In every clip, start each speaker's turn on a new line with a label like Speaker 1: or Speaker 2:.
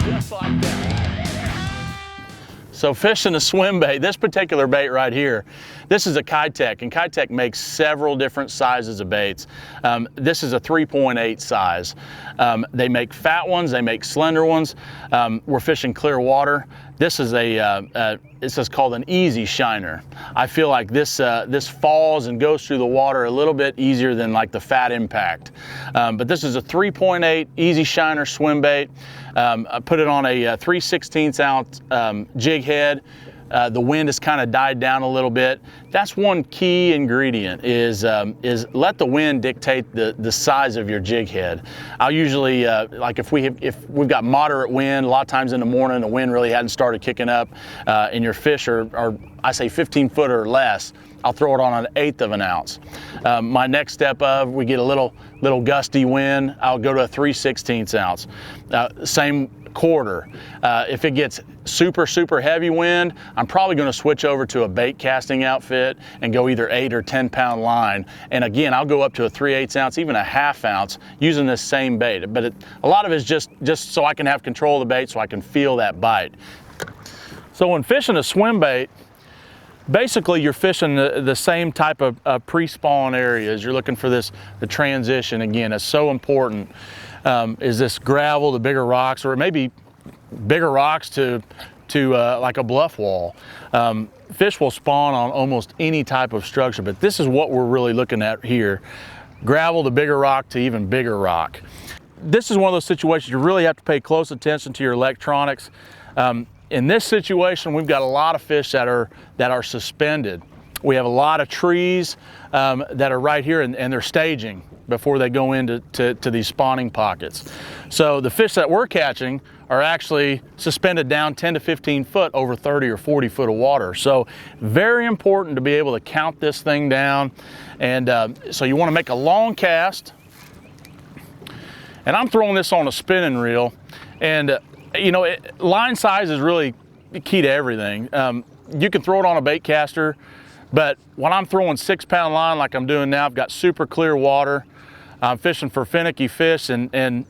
Speaker 1: Just like that. So fishing a swim bait, this particular bait right here, this is a Kitech, and Kitech makes several different sizes of baits. This is a 3.8 size. They make fat ones, they make slender ones. We're fishing clear water. This is this is called an easy shiner. I feel like this falls and goes through the water a little bit easier than like the Fat Impact. But this is a 3.8 easy shiner swim bait. I put it on a 3/16 ounce jig head. The wind has kind of died down a little bit. That's one key ingredient is let the wind dictate the size of your jig head. I'll usually, like if we've got moderate wind, a lot of times in the morning the wind really hadn't started kicking up and your fish are I say 15 foot or less, I'll throw it on 1/8 of an ounce. My next step we get a little gusty wind, I'll go to a 3/16 ounce. Same quarter. If it gets super heavy wind, I'm probably going to switch over to a bait casting outfit and go either 8 or 10 pound line. And again, I'll go up to a 3/8 ounce, even a 1/2 ounce using this same bait. But a lot of it is just so I can have control of the bait so I can feel that bite. So when fishing a swim bait, basically you're fishing the same type of pre-spawn areas. You're looking for the transition. Again, it's so important. Is this gravel, the bigger rocks, or maybe bigger rocks to like a bluff wall. Fish will spawn on almost any type of structure, but this is what we're really looking at here. Gravel, the bigger rock to even bigger rock. This is one of those situations you really have to pay close attention to your electronics. In this situation, we've got a lot of fish that are suspended. We have a lot of trees that are right here and they're staging before they go into these spawning pockets. So the fish that we're catching are actually suspended down 10 to 15 foot over 30 or 40 foot of water. So very important to be able to count this thing down. And so you want to make a long cast. And I'm throwing this on a spinning reel. And you know, line size is really key to everything. You can throw it on a bait caster, but when I'm throwing 6 pound line like I'm doing now, I've got super clear water. I'm fishing for finicky fish, and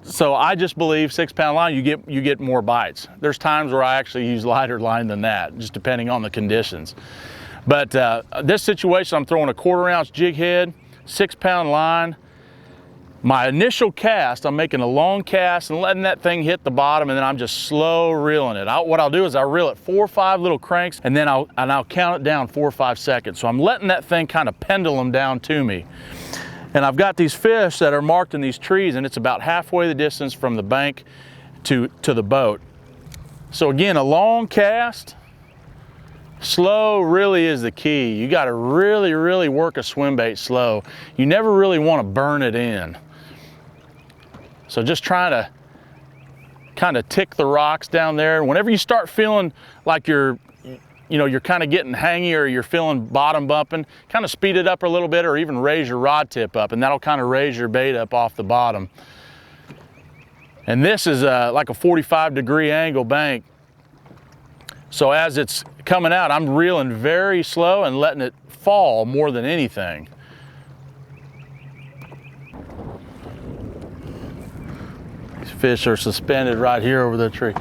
Speaker 1: so I just believe 6 pound line you get more bites. There's times where I actually use lighter line than that, just depending on the conditions. But this situation, I'm throwing a 1/4 ounce jig head, 6 pound line. My initial cast, I'm making a long cast and letting that thing hit the bottom, and then I'm just slow reeling it. What I'll do is I'll reel it 4 or 5 little cranks, and then I'll count it down 4 or 5 seconds. So I'm letting that thing kind of pendulum down to me. And I've got these fish that are marked in these trees, and it's about halfway the distance from the bank to the boat. So again, a long cast, slow really is the key. You got to really work a swim bait slow. You never really want to burn it in. So just trying to kind of tick the rocks down there. Whenever you start feeling like you're kind of getting hangy or you're feeling bottom bumping, kind of speed it up a little bit or even raise your rod tip up, and that'll kind of raise your bait up off the bottom. And this is like a 45-degree angle bank. So as it's coming out, I'm reeling very slow and letting it fall more than anything. These fish are suspended right here over the tree.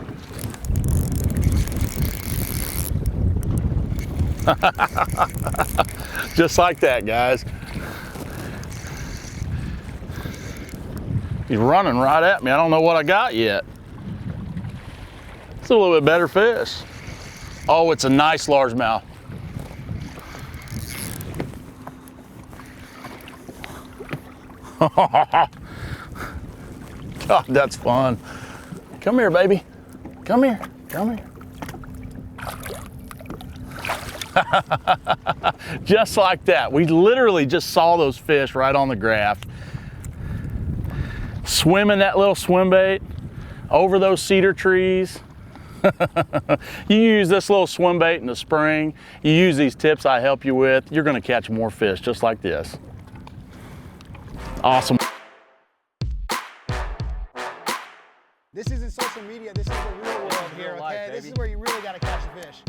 Speaker 1: Just like that, guys. He's running right at me. I don't know what I got yet. It's a little bit better fish. Oh, it's a nice largemouth. God, that's fun. Come here, baby. Come here. Come here. Just like that. We literally just saw those fish right on the graph. Swimming that little swim bait over those cedar trees. You use this little swim bait in the spring, you use these tips I help you with, you're going to catch more fish just like this. Awesome.
Speaker 2: This isn't social media, this is the real world here, okay? This is where you really got to catch a fish.